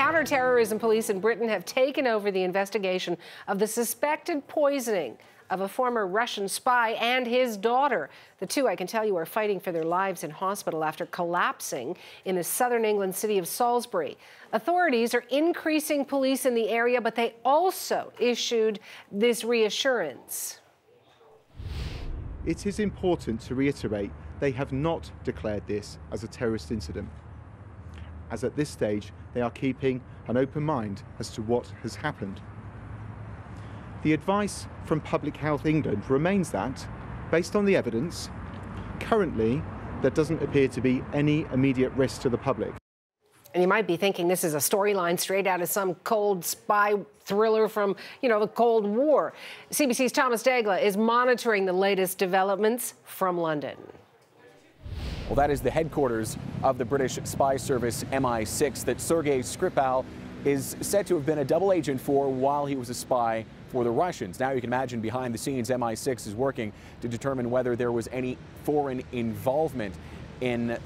Counter-terrorism police in Britain have taken over the investigation of the suspected poisoning of a former Russian spy and his daughter. The two, I can tell you, are fighting for their lives in hospital after collapsing in the southern England city of Salisbury. Authorities are increasing police in the area, but they also issued this reassurance. It is important to reiterate they have not declared this as a terrorist incident, as at this stage they are keeping an open mind as to what has happened. The advice from Public Health England remains that, based on the evidence, currently there doesn't appear to be any immediate risk to the public. And you might be thinking this is a storyline straight out of some cold spy thriller from, the Cold War. CBC's Thomas Dagla is monitoring the latest developments from London. Well, that is the headquarters of the British spy service MI6 that Sergei Skripal is said to have been a double agent for while he was a spy for the Russians. Now you can imagine behind the scenes MI6 is working to determine whether there was any foreign involvement in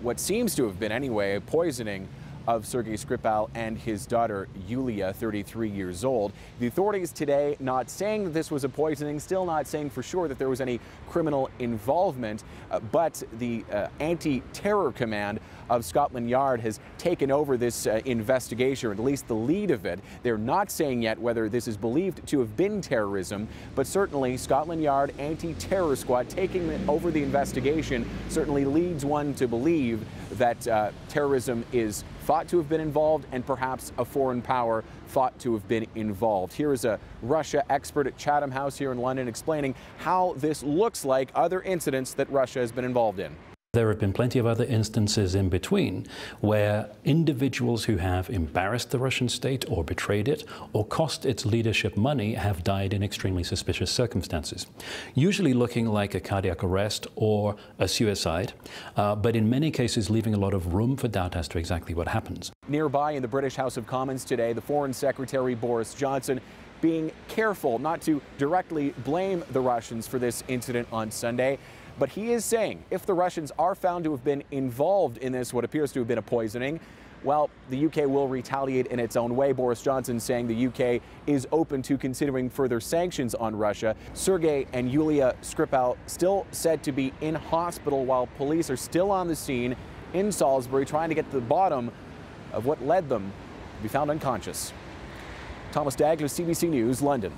what seems to have been anyway, poisoning of Sergei Skripal and his daughter Yulia, 33 years old. The authorities today not saying that this was a poisoning, still not saying for sure that there was any criminal involvement, but the anti-terror command of Scotland Yard has taken over this investigation, or at least the lead of it. They're not saying yet whether this is believed to have been terrorism, but certainly Scotland Yard anti-terror squad taking over the investigation certainly leads one to believe that terrorism is thought to have been involved, and perhaps a foreign power thought to have been involved. Here is a Russia expert at Chatham House here in London explaining how this looks like other incidents that Russia has been involved in. There have been plenty of other instances in between where individuals who have embarrassed the Russian state or betrayed it or cost its leadership money have died in extremely suspicious circumstances, usually looking like a cardiac arrest or a suicide, but in many cases leaving a lot of room for doubt as to exactly what happens. Nearby in the British House of Commons today, the Foreign Secretary Boris Johnson being careful not to directly blame the Russians for this incident on Sunday. But he is saying if the Russians are found to have been involved in this, what appears to have been a poisoning, well, the UK will retaliate in its own way. Boris Johnson saying the UK is open to considering further sanctions on Russia. Sergei and Yulia Skripal still said to be in hospital while police are still on the scene in Salisbury trying to get to the bottom of what led them to be found unconscious. Thomas Dagla, CBC News, London.